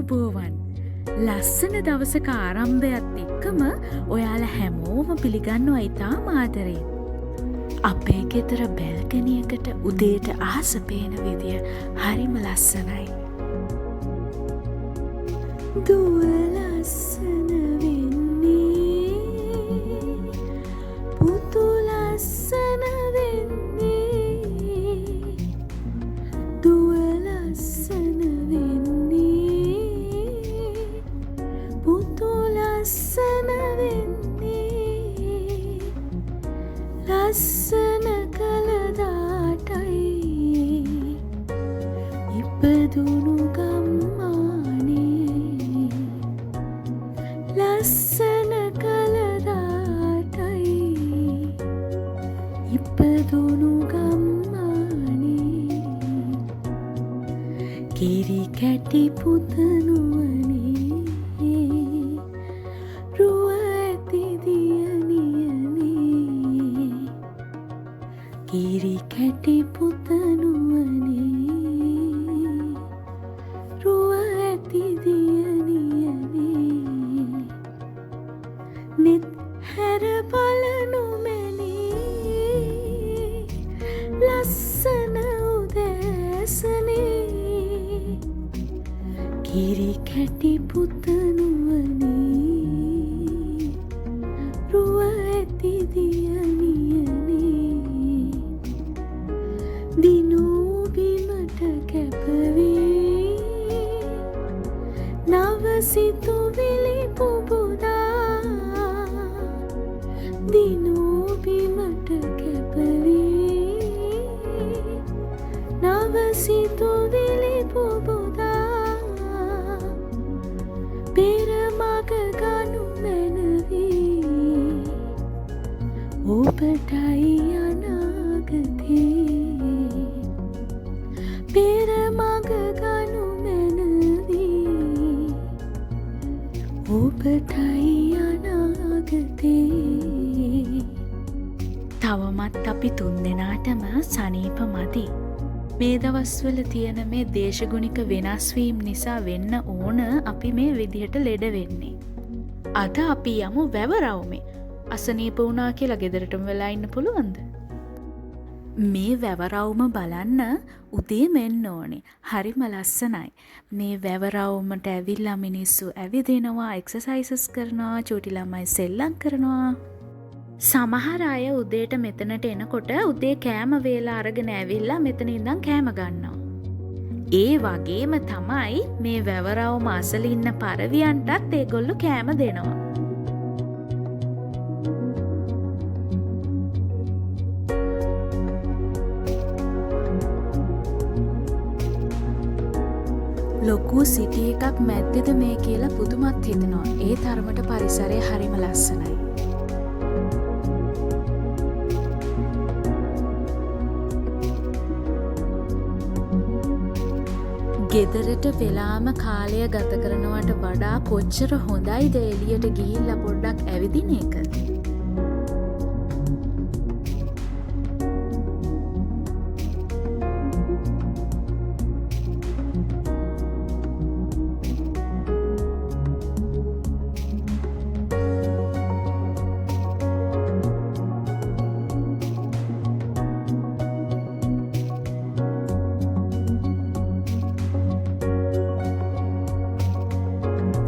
සුබෝවන්. ලස්සන දවසක ආරම්භයත් එක්කම ඔයාලා හැමෝම පිළිගන්නවා ඉතාම ආදරේ. අපේ ගෙදර බැල්කනියකට උදේට අහස පේන විදිය හරිම ලස්සනයි. දුව ලස්සන වෙන්නේ, පුතු ලස්සන වෙන්නේ, දුව ලස්සන වෙන්නේ, පුතු ලස්සන වෙන්නේ, ලස්සන කළදාටයි ඉපදුණු ගම්මානේ, ලස්සන කළදාටයි ඉපදුණු ගම්මානේ, කිරි කැටි පුතනුවනේ, රුව ඇති දියණියනේ, කිරි කැටි පුතනුවනේ, රුව ඇති දියණියනේ, නෙත් හැර බලනු මැනේ, ලස්සන උදෑසනේ, කිරි කැටි පුතනුවනේ, රුව ඇති දියණියනේ, දිනූ බිමට කැපවී නව සිතුවිලි පුබුදා, දිනූ බිමට කැපවී නව සිතුවිලි පුබුදා, පෙර මග ගනු මැනවී ඔබටයි අනාගතේ, පෙර මග ගනු මැනවී ඔබටයි අනාගතේ. තවමත් අපි තුන්දෙනාටම සනීප මදි. මේ දවස්වල තියෙන මේ දේශගුණික වෙනස්වීම් නිසා වෙන්න ඕන අපි මේ විදිහට ලෙඩ වෙන්නේ. අද අපි යමු වැවරවුමේ. අසනීප වුණා කියලා ගෙදරටම වෙලා ඉන්න පුළුවන්ද? මේ වැවරවුම බලන්න උදේම එන්න ඕනේ. හරිම ලස්සනයි. මේ වැවරවුමට ඇවිල්ලා මිනිස්සු ඇවිදිනවා, එක්සර්සයිසස් කරනවා, චූටි ළමයි සෙල්ලම් කරනවා. සමහර අය උදේට මෙතනට එනකොට උදේ කෑම වේලා අරගෙන ඇවිල්ලා මෙතන ඉඳන් කෑම ගන්නවා. ඒ වගේම තමයි මේ වැවරවුම අසල ඉන්න පරවියන්ටත් ඒගොල්ලෝ කෑම දෙනවා. ලොකු සිටි එකක් මැද්දෙද මේ කියලා පුදුමත් හිතෙනවා. ඒ තරමට පරිසරය හරිම ලස්සනයි. ගෙදරට වෙලාම කාලය ගත කරනවට වඩා කොච්චර හොඳයිද එළියට ගිහිල්ලා පොඩ්ඩක් ඇවිදින එක.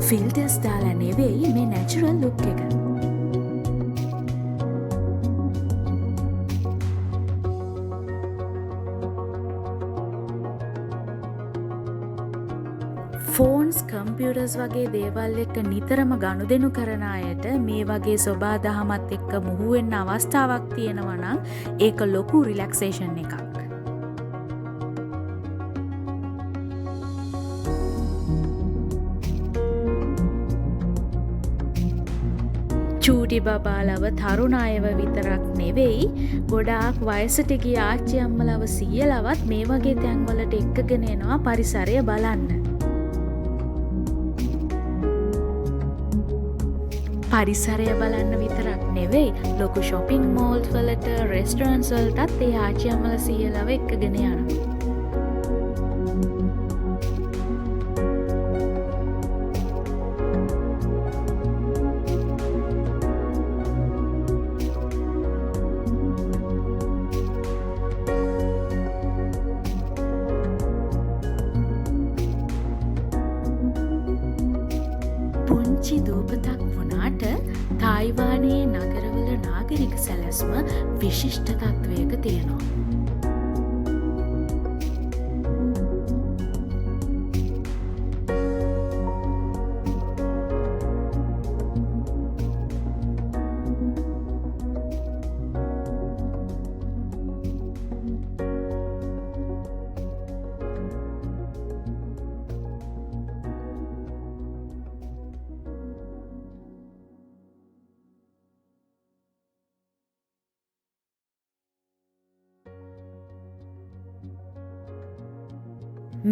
ෆිල්ටර්ස් දාලා නෙවෙයි මේ නැචරල් ලුක් එක. ෆෝන්ස්, කම්පියුටර්ස් වගේ දේවල් එක්ක නිතරම ගනුදෙනු කරන අයට මේ වගේ සොබාදහමත් එක්ක මුහු වෙන්න අවස්ථාවක් තියෙනවා නම් ඒක ලොකු රිලැක්සේෂන් එකක්. චූටි බබාලව තරුණ අයව විතරක් නෙවෙයි, ගොඩාක් වයසට ගිය ආච්චි අම්මලව සීයලවත් මේ වගේ තැන්වලට එක්කගෙන එනවා පරිසරය බලන්න. පරිසරය බලන්න විතරක් නෙවෙයි, ලොකු ෂොපිං මෝල්ස් වලට, රෙස්ටරන්ට්ස් වලටත් ඒ ආච්චි අම්මලා සීයලව එක්කගෙන යනවා. තායිවානයේ නගරවල නාගරික සැලැස්ම විශිෂ්ට තත්ත්වයක තියෙනවා.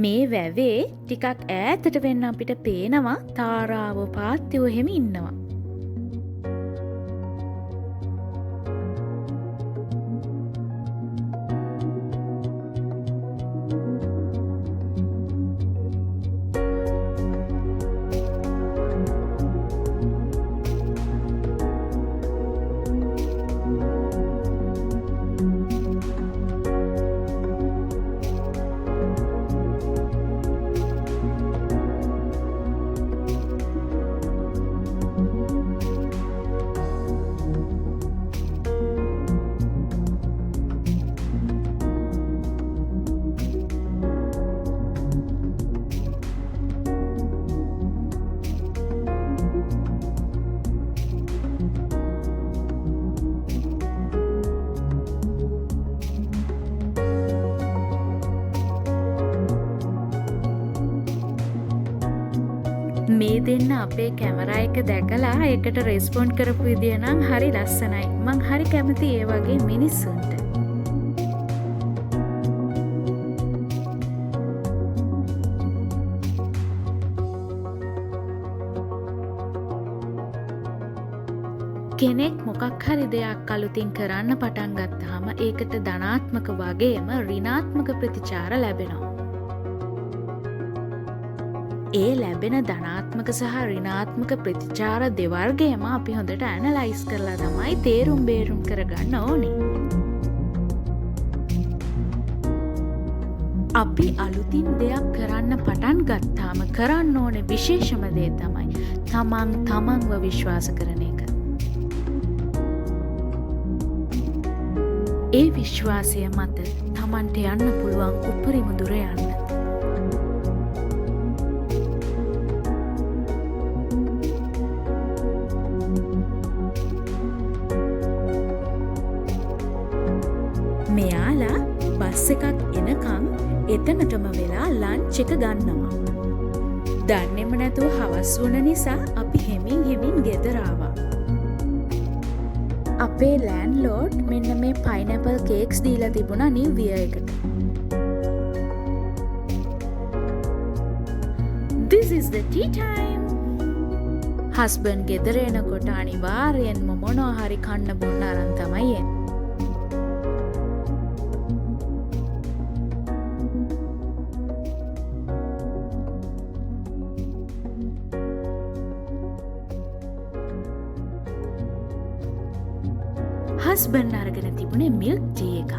මේ වැවේ ටිකක් ඈතට වෙන්න අපිට පේනවා තාරාවෝ පාත්‍යෝ එහෙම ඉන්නවා. මේ දෙන්න අපේ කැමරා එක දැකලා ඒකට රෙස්පොන්ඩ් කරපු විදිය නම් හරි ලස්සනයි. මං හරි කැමති ඒ වගේ මිනිස්සුන්ට. කෙනෙක් මොකක් හරි දෙයක් අලුතින් කරන්න පටන් ගත්තාම ඒකට ධනාත්මක වගේම ඍණාත්මක ප්‍රතිචාර ලැබෙනවා. ඒ ලැබෙන ධනාත්මක සහ ඍණාත්මක ප්‍රතිචාර දෙවර්ගයම අපි හොඳට ඇනලයිස් කරලා තමයි තේරුම් බේරුම් කරගන්න ඕනේ. අපි අලුතින් දෙයක් කරන්න පටන් ගත්තාම කරන්න ඕනේ විශේෂම දේ තමයි තමන්ව විශ්වාස කරන එක. ඒ විශ්වාසය මත තමන්ට යන්න පුළුවන් උපරිම දුර යන්න. මෙයාලා බස් එකක් එනකම් එතනටම වෙලා ලන්ච් එක ගන්නවා. දන්නේම නැතුව හවස් වුණ නිසා අපි හෙමින් ගෙදර ආවා. අපේ ලෑන්ඩ්ලෝඩ් මෙන්න මේ පයිනැපල් කේක්ස් දීලා තිබුණා නිව් ඉයර් එකට. This is the tea time. Husband ගෙදර එනකොට අනිවාර්යෙන්ම මොනවා හරි කන්න බොන්න අරන් තමයි එන්නේ. හස්බන්ඩ් අරගෙන තිබුණේ මිල්ක් ටී එකක්.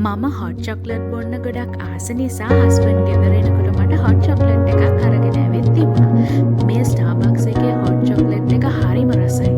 මම හොට් චොක්ලට් බොන්න ගොඩක් ආස නිසා හස්බන්ඩ් ගෙදර එනකොට මට හොට් චොක්ලට් එකක් අරගෙන ඇවිත් තිබුණා. මේ ස්ටාර්බක්ස් එකේ හොට් චොක්ලට් එක හරිම රසයි.